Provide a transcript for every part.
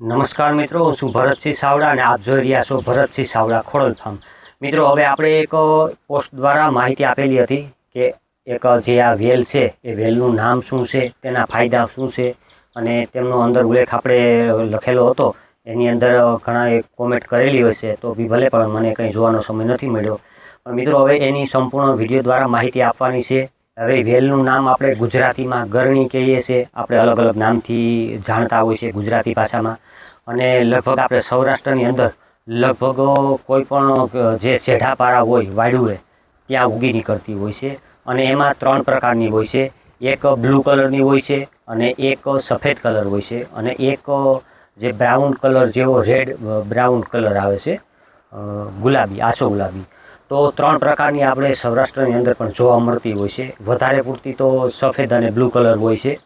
નમસ્કાર મિત્રો, હું છું ભરતસિંહ સાવડા અને આપ જોઈ રહ્યા છો ભરતસિંહ સાવડા ખોડલ ફાર્મ. મિત્રો, હવે આપણે એક પોસ્ટ દ્વારા માહિતી આપેલી હતી કે એક જે આ વેલ છે એ વેલનું નામ શું છે, તેના ફાયદા શું છે અને તેમનો અંદર ઉલ્લેખ આપણે લખેલો હતો. એની અંદર ઘણા એક કોમેન્ટ કરેલી હશે તો બી ભલે, પણ મને કંઈ જોવાનો સમય નથી મળ્યો. પણ મિત્રો, હવે એની સંપૂર્ણ વિડીયો દ્વારા માહિતી આપવાની છે. હવે વેલનું નામ આપણે ગુજરાતીમાં ગરણી કહીએ છીએ, આપણે અલગ અલગ નામથી જાણતા હોય છે ગુજરાતી ભાષામાં. અને લગભગ આપણે સૌરાષ્ટ્રની અંદર લગભગ કોઈ પણ જે સેઢાપારા હોય વાયડુએ ત્યાં ઉગી નીકળતી હોય છે. અને એમાં 3 પ્રકારની હોય છે. એક બ્લુ કલરની હોય છે, અને એક સફેદ કલર હોય છે, અને એક જે બ્રાઉન કલર જેવો રેડ બ્રાઉન કલર આવે છે, ગુલાબી, આછો ગુલાબી. તો 3 પ્રકારની આપણે સૌરાષ્ટ્રની અંદર પણ જોવા મળતી હોય છે. વધારે પૂરતી તો સફેદ અને બ્લુ કલર હોય છે.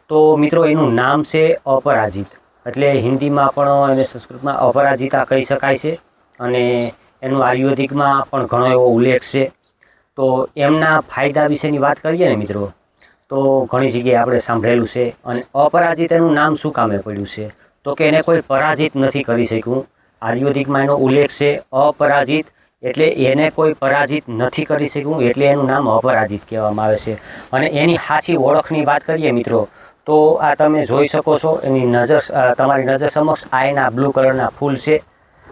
તો મિત્રો, એનું નામ છે અપરાજિત, એટલે હિન્દીમાં પણ અને સંસ્કૃતમાં અપરાજિતા કહી શકાય છે. અને એનું આયુર્વેદિકમાં પણ ઘણો એવો ઉલ્લેખ છે. તો એમના ફાયદા વિશેની વાત કરીએ ને મિત્રો, તો ઘણી જગ્યાએ આપણે સાંભળેલું છે. અને અપરાજિત એનું નામ શું કામે પડ્યું છે, તો કે એને કોઈ પરાજિત નથી કરી શક્યું. આયુર્વેદિકમાં એનો ઉલ્લેખ છે અપરાજિત, એટલે એને કોઈ પરાજિત નથી કરી શક્યું, એટલે એનું નામ અપરાજિત કહેવામાં આવે છે. અને એની સાચી ઓળખની વાત કરીએ મિત્રો, તો આ તમે જોઈ શકો છો, એની નજર તમારી નજર સમક્ષ આ એના બ્લુ કલરના ફૂલ છે.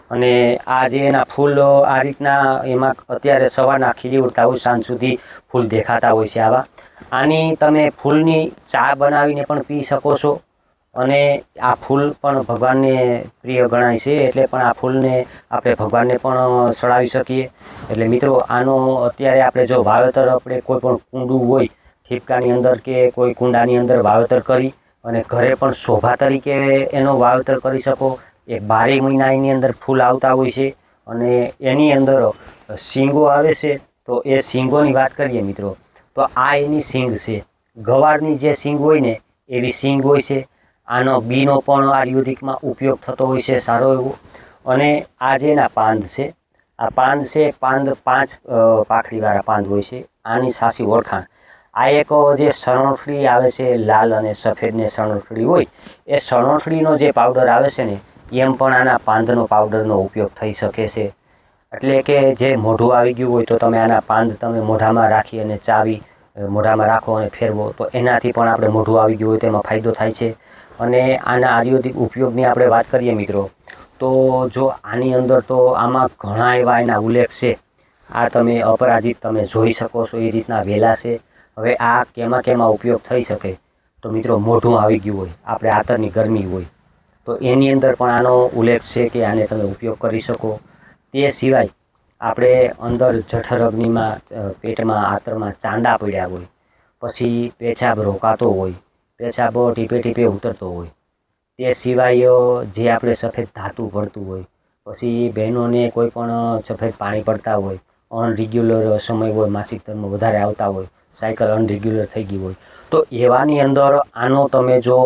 અને આ જે એના ફૂલ આ રીતના એમાં અત્યારે સવારના ખીલી ઉઠતા હોય, સાંજ સુધી ફૂલ દેખાતા હોય છે આવા. આની તમે ફૂલની ચા બનાવીને પણ પી શકો છો. અને આ ફૂલ પણ ભગવાનને પ્રિય ગણાય છે, એટલે પણ આ ફૂલને આપણે ભગવાનને પણ ચડાવી શકીએ. એટલે મિત્રો, આનો અત્યારે આપણે જો વાવેતર આપણે કોઈ પણ કુંડું હોય ઠીપકાની અંદર કે કોઈ કુંડાની અંદર વાવેતર કરી અને ઘરે પણ શોભા તરીકે એનો વાવેતર કરી શકો. એ 12 મહિના એની અંદર ફૂલ આવતા હોય છે. અને એની અંદર શીંગો આવે છે. તો એ શીંગોની વાત કરીએ મિત્રો, તો આ એની શીંગ છે. ગવારની જે શીંગ હોય ને એવી શીંગ હોય છે. આનો બીનો પણ આયુર્વેદિકમાં ઉપયોગ થતો હોય છે સારો એવો. અને આ જે એના પાંદ છે, આ પાંદ છે, પાંદ 5 પાખડીવાળા પાંદ હોય છે. આની સાચી ઓળખાણ, આ એક જે સણોઠડી આવે છે, લાલ અને સફેદને સણોઠડી હોય, એ સણોઠડીનો જે પાવડર આવે છે ને, એમ પણ આના પાંદનો પાવડરનો ઉપયોગ થઈ શકે છે. એટલે કે જે મોઢું આવી ગયું હોય તો તમે આના પાંદ તમે મોઢામાં રાખી અને ચાવી મોઢામાં રાખો અને ફેરવો, તો એનાથી પણ આપણે મોઢું આવી ગયું હોય તેમાં ફાયદો થાય છે. અને આના આયુર્વેદિક ઉપયોગની આપણે વાત કરીએ મિત્રો, તો જો આની અંદર તો આમાં ઘણા એવા એના ઉલ્લેખ છે. આ તમે અપરાજિત તમે જોઈ શકો છો, એ રીતના વેલા છે. હવે આ કેમાં ઉપયોગ થઈ શકે, તો મિત્રો, મોઢું આવી ગયું હોય, આપણે આતરની ગરમી હોય, તો એની અંદર પણ આનો ઉલ્લેખ છે કે આને તમે ઉપયોગ કરી શકો. તે સિવાય આપણે અંદર જઠર અગ્નિમાં, પેટમાં, આંતરમાં ચાંદા પડ્યા હોય, પછી પેશાબ રોકાતો હોય, પેશાબ ટીપે ટીપે ઉતરતો હોય, તે સિવાય જે આપણે સફેદ ધાતુ પડતું હોય, પછી બહેનોને કોઈ પણ સફેદ પાણી પડતા હોય, અનરેગ્યુલર સમય હોય, માસિક ધર્મ વધારે આવતા હોય, સાયકલ અનરેગ્યુલર થઈ ગઈ હોય, તો એવાની અંદર આનો તમે જો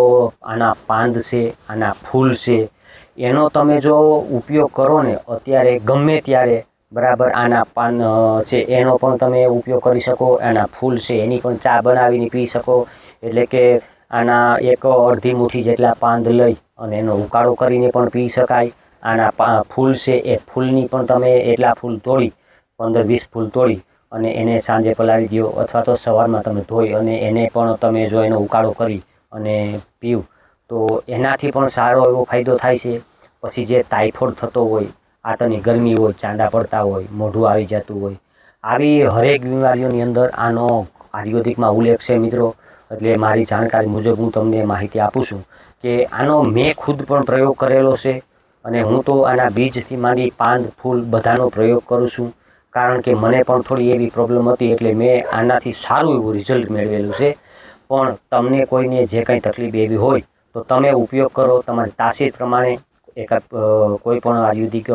આના પાંદ છે, આના ફૂલ છે, એનો તમે જો ઉપયોગ કરો ને અત્યારે ગમે ત્યારે, બરાબર, આના પાન છે એનો પણ તમે ઉપયોગ કરી શકો. આના ફૂલ છે એની પણ ચા બનાવીને પી શકો. એટલે કે આના એક અડધી મુઠ્ઠી જેટલા પાંદ લઈ અને એનો ઉકાળો કરીને પણ પી શકાય. આના ફૂલ છે એ ફૂલની પણ તમે એટલા ફૂલ તોડી, 15-20 ફૂલ તોડી અને એને સાંજે પલાળી દો, અથવા તો સવારમાં તમે ધોઈ અને એને પણ તમે જો એનો ઉકાળો કરી અને પીવું, તો એનાથી પણ સારો એવો ફાયદો થાય છે. પછી જે ટાઇફોઇડ થતો હોય, આંતરની ગરમી હોય, ચાંદા પડતા હોય, મોઢું આવી જતું હોય, આવી હરેક બીમારીઓની અંદર આનો આયુર્વેદિકમાં ઉલ્લેખ છે મિત્રો. એટલે મારી જાણકારી મુજબ હું તમને માહિતી આપું છું કે આનો મેં ખુદ પણ પ્રયોગ કરેલો છે. અને હું તો આના બીજથી માંડી પાંદ ફૂલ બધાનો પ્રયોગ કરું છું. કારણ કે મને પણ થોડી એવી પ્રોબ્લેમ હતી, એટલે મેં આનાથી સારું એવું રિઝલ્ટ મેળવેલું છે. પણ તમને કોઈને જે કંઈ તકલીફ એવી હોય તો તમે ઉપયોગ કરો, તમારી તાસીર પ્રમાણે એક કોઈ પણ આયુર્વેદિક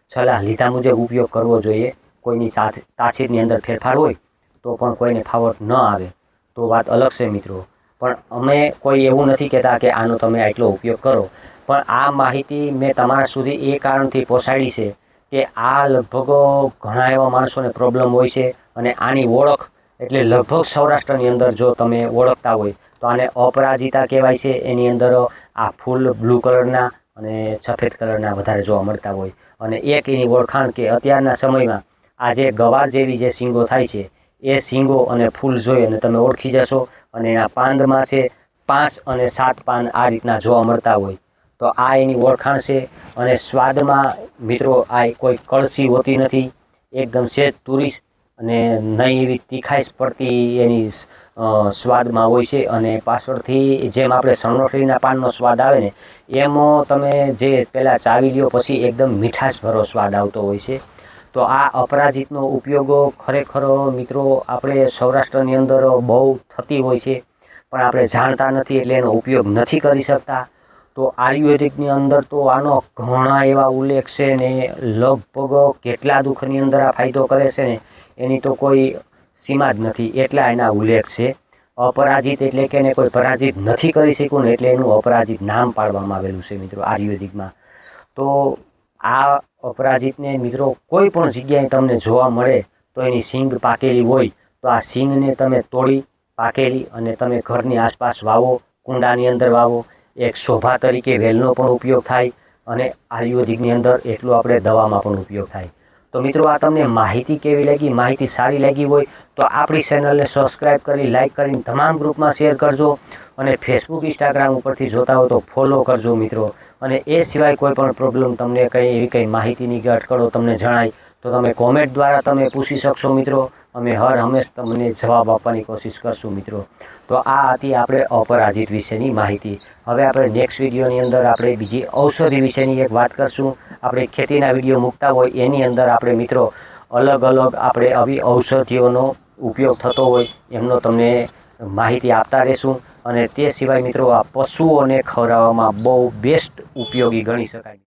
સલાહ લીધા મુજબ ઉપયોગ કરવો જોઈએ. કોઈની તાસીરની અંદર ફેરફાર હોય તો પણ કોઈને ફાવટ ન આવે તો વાત અલગ છે મિત્રો. પણ અમે કોઈ એવું નથી કહેતા કે આનો તમે આટલો ઉપયોગ કરો. પણ આ માહિતી મેં તમારા સુધી એ કારણથી પહોંચાડી છે કે આ લગભગ ઘણા એવા માણસોને પ્રોબ્લેમ હોય છે. અને આની ઓળખ એટલે લગભગ સૌરાષ્ટ્રની અંદર જો તમે ઓળખતા હોય તો આને અપરાજિતા કહેવાય છે. એની અંદર આ ફૂલ બ્લુ કલરના અને સફેદ કલરના વધારે જોવા મળતા હોય. અને એક એની ઓળખાણ કે અત્યારના સમયમાં આ જે ગવાર જેવી જે શીંગો થાય છે એ શીંગો અને ફૂલ જોઈ અને તમે ઓળખી જશો. અને એના પાંદમાં છે 5 અને 7 પાન આ રીતના જોવા મળતા હોય. તો આ એની ઓળખાણ છે. અને સ્વાદમાં મિત્રો આ કોઈ કળસી હોતી નથી, એકદમ સહેજ તુરી અને નહીં એવી તીખાશ પડતી એની સ્વાદમાં હોય છે. અને પાછળથી જેમ આપણે સણોઠરીના પાનનો સ્વાદ આવે ને એમ તમે જે પહેલાં ચાવી લ્યો પછી એકદમ મીઠાશભરો સ્વાદ આવતો હોય છે. તો આ અપરાજિતનો ઉપયોગ ખરેખર મિત્રો આપણે સૌરાષ્ટ્રની અંદર બહુ થતી હોય છે, પણ આપણે જાણતા નથી એટલે એનો ઉપયોગ નથી કરી શકતા. તો આયુર્વેદિકની અંદર તો આનો ઘણા એવા ઉલ્લેખ છે ને લગભગ કેટલા દુઃખની અંદર આ ફાયદો કરે છે ને એની તો કોઈ સીમા જ નથી, એટલા એના ઉલ્લેખ છે. અપરાજિત એટલે કે એને કોઈ પરાજિત નથી કરી શક્યું ને એટલે એનું અપરાજિત નામ પાડવામાં આવેલું છે મિત્રો આયુર્વેદિકમાં. તો આ અપરાજિતને મિત્રો કોઈ પણ જગ્યાએ તમને જોવા મળે તો એની સિંગ પાકેલી હોય તો આ સિંગને તમે તોડી પાકેલી અને તમે ઘરની આસપાસ વાવો, કુંડાની અંદર વાવો. એક શોભા તરીકે વેલનો પણ ઉપયોગ થાય અને આયુર્વેદિકની અંદર એટલું આપણે દવામાં પણ ઉપયોગ થાય. તો મિત્રો આ તમને માહિતી કેવી લાગી? માહિતી સારી લાગી હોય તો આપણી ચેનલને સબસ્ક્રાઈબ કરી, લાઇક કરીને તમામ ગ્રુપમાં શેર કરજો. અને ફેસબુક, ઇન્સ્ટાગ્રામ ઉપરથી જોતા હો તો ફોલો કરજો મિત્રો. અને એ સિવાય કોઈ પણ પ્રોબ્લેમ તમને એવી કંઈ માહિતીની કે અટકળો તમને જણાય તો તમે કોમેન્ટ દ્વારા તમે પૂછી શકશો મિત્રો. અમે હર હંમેશ તમને જવાબ આપવાની કોશિશ કરશું મિત્રો. તો આ હતી આપણે અપરાજિત વિશેની માહિતી. હવે આપણે નેક્સ્ટ વિડીયોની અંદર આપણે બીજી ઔષધિ વિશેની એક વાત કરશું. આપણે ખેતીના વિડીયો મૂકતા હોય એની અંદર આપણે મિત્રો અલગ અલગ આપણે આવી ઔષધિઓનો ઉપયોગ થતો હોય એમનો તમને માહિતી આપતા રહેશું. અને તે સિવાય મિત્રો આ પશુઓને ખવડાવવામાં બહુ બેસ્ટ ઉપયોગી ગણી શકાય.